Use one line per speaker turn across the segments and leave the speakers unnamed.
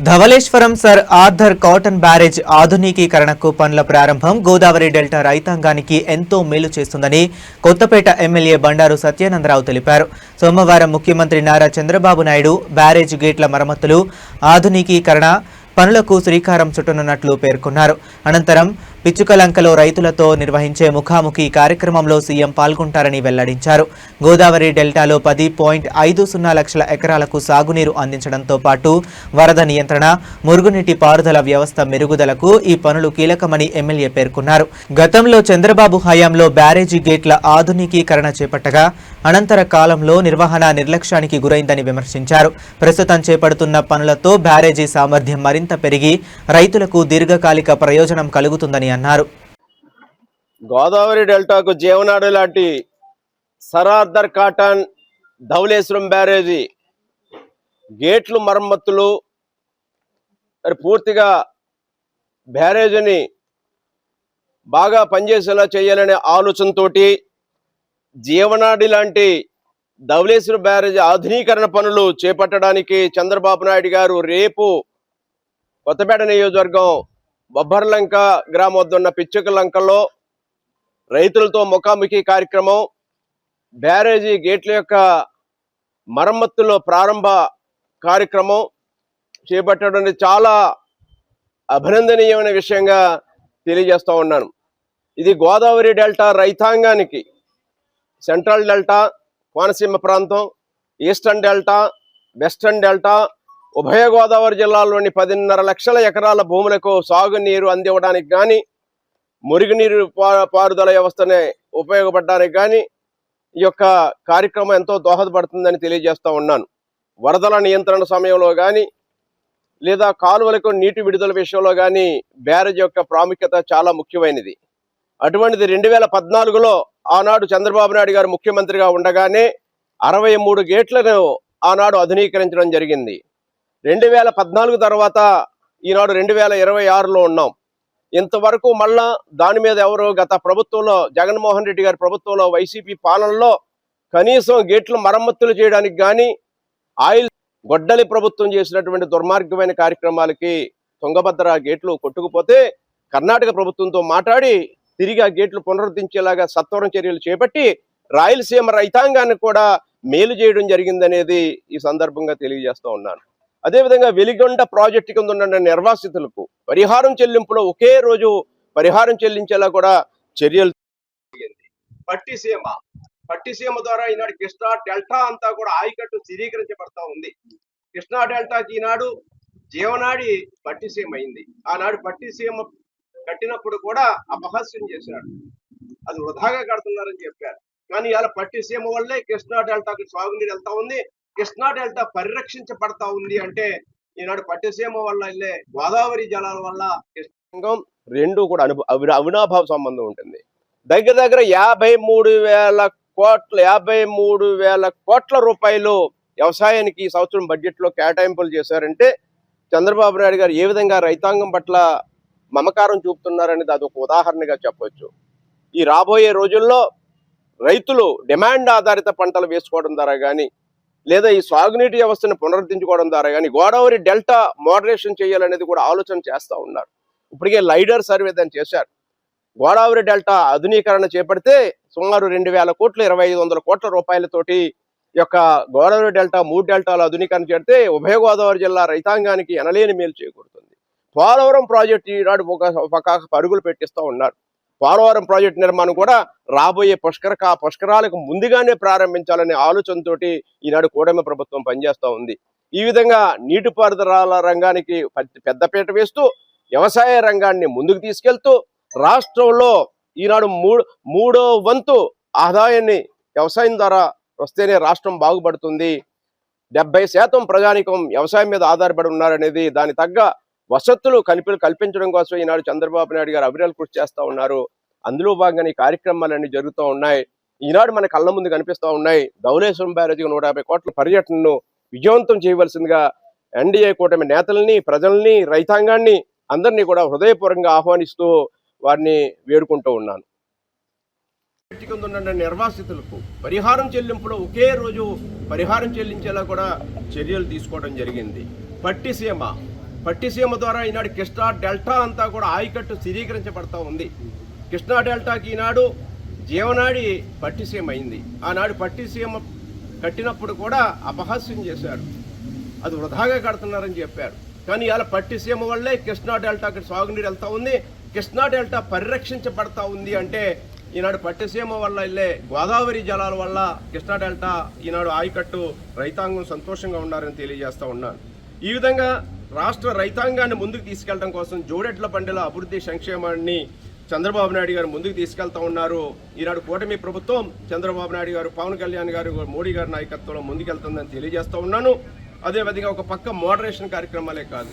Dhavaleswaram sir Arthur Cotton barrage ఆధునికీకరణకు పనుల ప్రారంభం గోదావరి డెల్టా రైతాంగానికి ఎంతో మేలు చేస్తుందని కొత్తపేట ఎమ్మెల్యే బండారు సత్యానందరావు తెలిపారు. సోమవారం ముఖ్యమంత్రి నారా చంద్రబాబు నాయుడు బ్యారేజ్ గేట్ల మరమ్మతులు, ఆధునికీకరణ పనులకు శ్రీకారం చుట్టనున్నట్లు పేర్కొన్నారు. అనంతరం పిచ్చుకలంకలో రైతులతో నిర్వహించే ముఖాముఖి కార్యక్రమంలో సీఎం పాల్గొంటారని వెల్లడించారు. గోదావరి డెల్టాలో 10.50 లక్షల ఎకరాలకు సాగునీరు అందించడంతో పాటు వరద నియంత్రణ, మురుగునీటి పారుదల వ్యవస్థ మెరుగుదలకు ఈ పనులు కీలకమని ఎమ్మెల్యే పేర్కొన్నారు. గతంలో చంద్రబాబు హయాంలో బ్యారేజీ గేట్ల ఆధునికీకరణ చేపట్టగా అనంతర కాలంలో నిర్వహణ నిర్లక్ష్యానికి గురైందని విమర్శించారు. ప్రస్తుతం చేపడుతున్న పనులతో బ్యారేజీ సామర్థ్యం మరింత పెరిగి రైతులకు దీర్ఘకాలిక ప్రయోజనం కలుగుతుందని అన్నారు.
గోదావరి డెల్టాకు జీవనాడి లాంటి సర్ ఆర్థర్ కాటన్ ధవళేశ్వరం బ్యారేజీ గేట్లు మరమ్మతులు పూర్తిగా బ్యారేజీని బాగా పనిచేసేలా చేయాలనే ఆలోచనతోటి జీవనాడి లాంటి ధవళేశ్వరం బ్యారేజీ ఆధునీకరణ పనులు చేపట్టడానికి చంద్రబాబు నాయుడు గారు రేపు కొత్తపేట నియోజకవర్గం బొబ్బర్లంక గ్రామం వద్ద ఉన్న పిచ్చుకలంకలో రైతులతో ముఖాముఖి కార్యక్రమం, బ్యారేజీ గేట్ల యొక్క మరమ్మతుల్లో ప్రారంభ కార్యక్రమం చేపట్టడం చాలా అభినందనీయమైన విషయంగా తెలియజేస్తూ ఉన్నాను. ఇది గోదావరి డెల్టా రైతాంగానికి సెంట్రల్ డెల్టా, కోనసీమ ప్రాంతం, ఈస్టర్న్ డెల్టా, వెస్టర్న్ డెల్టా, ఉభయ గోదావరి జిల్లాల్లోని 10.5 లక్షల ఎకరాల భూములకు సాగునీరు అందివ్వడానికి కానీ, మురుగునీరు పారుదల వ్యవస్థనే ఉపయోగపడడానికి కానీ ఈ యొక్క కార్యక్రమం ఎంతో దోహదపడుతుందని తెలియజేస్తూ ఉన్నాను. వరదల నియంత్రణ సమయంలో కానీ లేదా కాలువలకు నీటి విడుదల విషయంలో కానీ బ్యారేజ్ యొక్క ప్రాముఖ్యత చాలా ముఖ్యమైనది. అటువంటిది 2014లో ఆనాడు చంద్రబాబు నాయుడు గారు ముఖ్యమంత్రిగా ఉండగానే 63 గేట్లను ఆనాడు ఆధునీకరించడం జరిగింది. 2014 తర్వాత ఈనాడు 2026లో ఉన్నాం. ఇంతవరకు మళ్ళా దాని మీద ఎవరు గత ప్రభుత్వంలో జగన్మోహన్ రెడ్డి గారి ప్రభుత్వంలో వైసీపీ పాలనలో కనీసం గేట్లు మరమ్మతులు చేయడానికి కానీ ఆయిల్ గొడ్డలి ప్రభుత్వం చేసినటువంటి దుర్మార్గమైన కార్యక్రమాలకి తుంగభద్ర గేట్లు కొట్టుకుపోతే కర్ణాటక ప్రభుత్వంతో మాట్లాడి తిరిగి ఆ గేట్లు పునరుద్ధరించేలాగా సత్వరం చర్యలు చేపట్టి రాయలసీమ రైతాంగాన్ని కూడా మేలు చేయడం జరిగిందనేది ఈ సందర్భంగా తెలియజేస్తూ ఉన్నాను. అదేవిధంగా వెలిగొండ ప్రాజెక్టు కింద ఉన్న నిర్వాసితులకు పరిహారం చెల్లింపులో ఒకే రోజు పరిహారం చెల్లించేలా కూడా చర్యలు పట్టిసీమ ద్వారా ఈనాడు కృష్ణా డెల్టా అంతా కూడా ఆయకట్టు స్థిరీకరించబడతా ఉంది. కృష్ణా డెల్టాకి ఈనాడు జీవనాడి పట్టిసీమ అయింది. ఆనాడు పట్టిసీమ కట్టినప్పుడు కూడా అపహాస్యం చేశాడు, అది వృధాగా కడుతున్నారని చెప్పారు. కానీ ఇలా పట్టిసీమ వల్లే కృష్ణా డెల్టాకి సాగునీరు వెళ్తా ఉంది, కృష్ణా డెల్టా పరిరక్షించబడతా ఉంది. అంటే ఈనాడు పట్టిసీమ వల్ల వెళ్ళే గోదావరి జలాల వల్ల రెండు కూడా అవినాభావ సంబంధం ఉంటుంది. దగ్గర దగ్గర 53,000 కోట్ల రూపాయలు వ్యవసాయానికి ఈ సంవత్సరం బడ్జెట్లో కేటాయింపులు చేశారంటే చంద్రబాబు నాయుడు గారు ఏ విధంగా రైతాంగం పట్ల మమకారం చూపుతున్నారనేది అదొక ఉదాహరణగా చెప్పవచ్చు. ఈ రాబోయే రోజుల్లో రైతులు డిమాండ్ ఆధారిత పంటలు వేసుకోవడం ద్వారా కానీ లేదా ఈ సాగునీటి వ్యవస్థను పునరుద్ధరించుకోవడం ద్వారా కానీ గోదావరి డెల్టా మోడరేషన్ చేయాలనేది కూడా ఆలోచన చేస్తూ ఉన్నారు. ఇప్పటికే లైడర్ సర్వే దాన్ని చేశారు. గోదావరి డెల్టా ఆధునీకరణ చేపడితే సుమారు 2,000 కోట్లు 2,500 కోట్ల రూపాయలతోటి యొక్క గోదావరి డెల్టా 3 డెల్టాలు ఆధునీకరణ చేస్తే ఉభయ గోదావరి జిల్లా రైతాంగానికి ఎనలేని మేలు చేకూరుతుంది. పోలవరం ప్రాజెక్టు ఈనాడు ఒక పరుగులు పెట్టిస్తూ ఉన్నారు. పోలవరం ప్రాజెక్టు నిర్మాణం కూడా రాబోయే పుష్కరాలకు ముందుగానే ప్రారంభించాలనే ఆలోచనతోటి ఈనాడు కూటమి ప్రభుత్వం పనిచేస్తూ ఉంది. ఈ విధంగా నీటిపారుదల రంగానికి పెద్దపీట వేస్తూ వ్యవసాయ రంగాన్ని ముందుకు తీసుకెళ్తూ రాష్ట్రంలో ఈనాడు మూడో వంతు ఆదాయాన్ని వ్యవసాయం ద్వారా వస్తేనే రాష్ట్రం బాగుపడుతుంది. 70% ప్రజానికం వ్యవసాయం మీద ఆధారపడి ఉన్నారనేది దాని తగ్గ వసతులు కల్పించడం కోసం ఈనాడు చంద్రబాబు నాయుడు గారు అవిరల్ కృషి చేస్తూ ఉన్నారు. అందులో భాగంగా ఈ కార్యక్రమాలన్నీ జరుగుతూ ఉన్నాయి. ఈనాడు మన కళ్ళ ముందు కనిపిస్తూ ఉన్నాయి. ధవళేశ్వరం బ్యారేజీకి 150 కోట్ల పర్యటనను విజయవంతం చేయవలసిందిగా ఎన్డీఏ కూటమి నేతల్ని, ప్రజల్ని, రైతాంగాన్ని అందరినీ కూడా హృదయపూర్వకంగా ఆహ్వానిస్తూ వారిని వేడుకుంటూ ఉన్నాను. నిర్వాసితులకు పరిహారం చెల్లింపులో ఒకే రోజు పరిహారం చెల్లించేలా కూడా చర్యలు తీసుకోవడం జరిగింది. పట్టిసీమ పట్టిసీమ ద్వారా ఈనాడు కృష్ణా డెల్టా అంతా కూడా ఆయకట్టు స్థిరీకరించబడతా ఉంది. కృష్ణా డెల్టాకి ఈనాడు జీవనాడి పట్టిసీమ అయింది. ఆనాడు పట్టిసీమ కట్టినప్పుడు కూడా అపహాస్యం చేశారు, అది వృధాగా కడుతున్నారని చెప్పారు. కానీ ఇలా పట్టిసీమ వల్లే కృష్ణా డెల్టాకి సాగునీరు వెళ్తూ ఉంది, కృష్ణా డెల్టా పరిరక్షించబడతా ఉంది. అంటే ఈనాడు పట్టిసీమ వల్ల వెళ్ళే గోదావరి జలాల వల్ల కృష్ణా డెల్టా ఈనాడు ఆయకట్టు రైతాంగం సంతోషంగా ఉన్నారని తెలియజేస్తూ ఉన్నాను. ఈ విధంగా రాష్ట్ర రైతాంగాన్ని ముందుకు తీసుకెళ్లడం కోసం జోడెడ్ల బండిల అభివృద్ధి సంక్షేమాన్ని చంద్రబాబు నాయుడు గారు ముందుకు తీసుకెళ్తా ఉన్నారు. ఈనాడు కూటమి ప్రభుత్వం చంద్రబాబు నాయుడు గారు, పవన్ కళ్యాణ్ గారు, మోడీ గారి నాయకత్వంలో ముందుకెళ్తుందని తెలియజేస్తూ ఉన్నాను. అదేవిధంగా ఒక పక్క మోడరేషన్ కార్యక్రమాలే కాదు,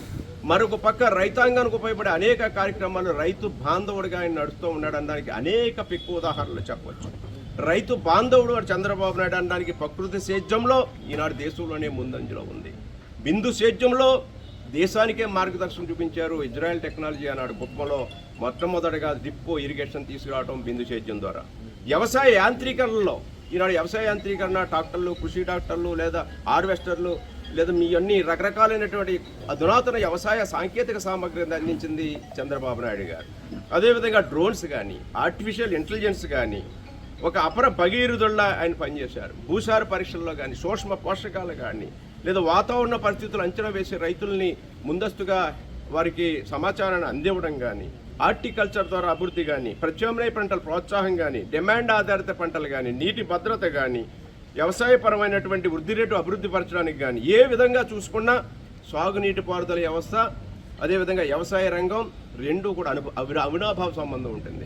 మరొక పక్క రైతాంగానికి ఉపయోగపడే అనేక కార్యక్రమాలు రైతు బాంధవుడిగా ఆయన నడుస్తూ ఉన్నాడు అనడానికి అనేక పిక్కు ఉదాహరణలు చెప్పవచ్చు. రైతు బాంధవుడు చంద్రబాబు నాయుడు అనడానికి ప్రకృతి సేద్యంలో ఈనాడు దేశంలోనే ముందంజలో ఉంది. బిందు సేద్యంలో దేశానికే మార్గదర్శనం చూపించారు. ఇజ్రాయెల్ టెక్నాలజీ అన్నాడు కుప్పంలో మొట్టమొదటిగా డ్రిప్ ఇరిగేషన్ తీసుకురావడం బిందు సేద్యం ద్వారా. వ్యవసాయ యాంత్రీకరణలో ఈనాడు వ్యవసాయ యాంత్రీకరణ ట్రాక్టర్లు, కృషి ట్రాక్టర్లు లేదా హార్వెస్టర్లు లేదా మీ అన్ని రకరకాలైనటువంటి అధునాతన వ్యవసాయ సాంకేతిక సామగ్రిని అందించింది చంద్రబాబు నాయుడు గారు. అదేవిధంగా డ్రోన్స్ కానీ, ఆర్టిఫిషియల్ ఇంటెలిజెన్స్ కానీ ఒక అపర భగీరథుల్లా ఆయన పనిచేశారు. భూసార పరీక్షల్లో కానీ, సూక్ష్మ పోషకాలు కానీ, లేదా వాతావరణ పరిస్థితులు అంచనా వేసే రైతుల్ని ముందస్తుగా వారికి సమాచారాన్ని అందివ్వడం కానీ, హార్టికల్చర్ ద్వారా అభివృద్ధి కానీ, ప్రత్యామ్నాయ పంటల ప్రోత్సాహం కానీ, డిమాండ్ ఆధారిత పంటలు కానీ, నీటి భద్రత కానీ, వ్యవసాయపరమైనటువంటి వృద్ధి రేటు అభివృద్ధి పరచడానికి కానీ ఏ విధంగా చూసుకున్నా సాగునీటి పారుదల వ్యవస్థ అదేవిధంగా వ్యవసాయ రంగం రెండూ కూడా అవినాభావ సంబంధం ఉంటుంది.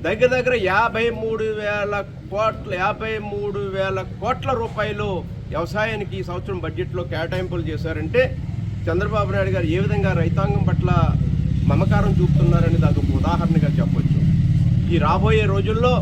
దగ్గర దగ్గర 53,000 కోట్ల రూపాయలు వ్యవసాయానికి ఈ సంవత్సరం బడ్జెట్లో కేటాయింపులు చేశారంటే చంద్రబాబు నాయుడు గారు ఏ విధంగా రైతాంగం పట్ల మమకారం చూపుతున్నారని దానికి ఒక ఉదాహరణగా చెప్పొచ్చు. ఈ రాబోయే రోజుల్లో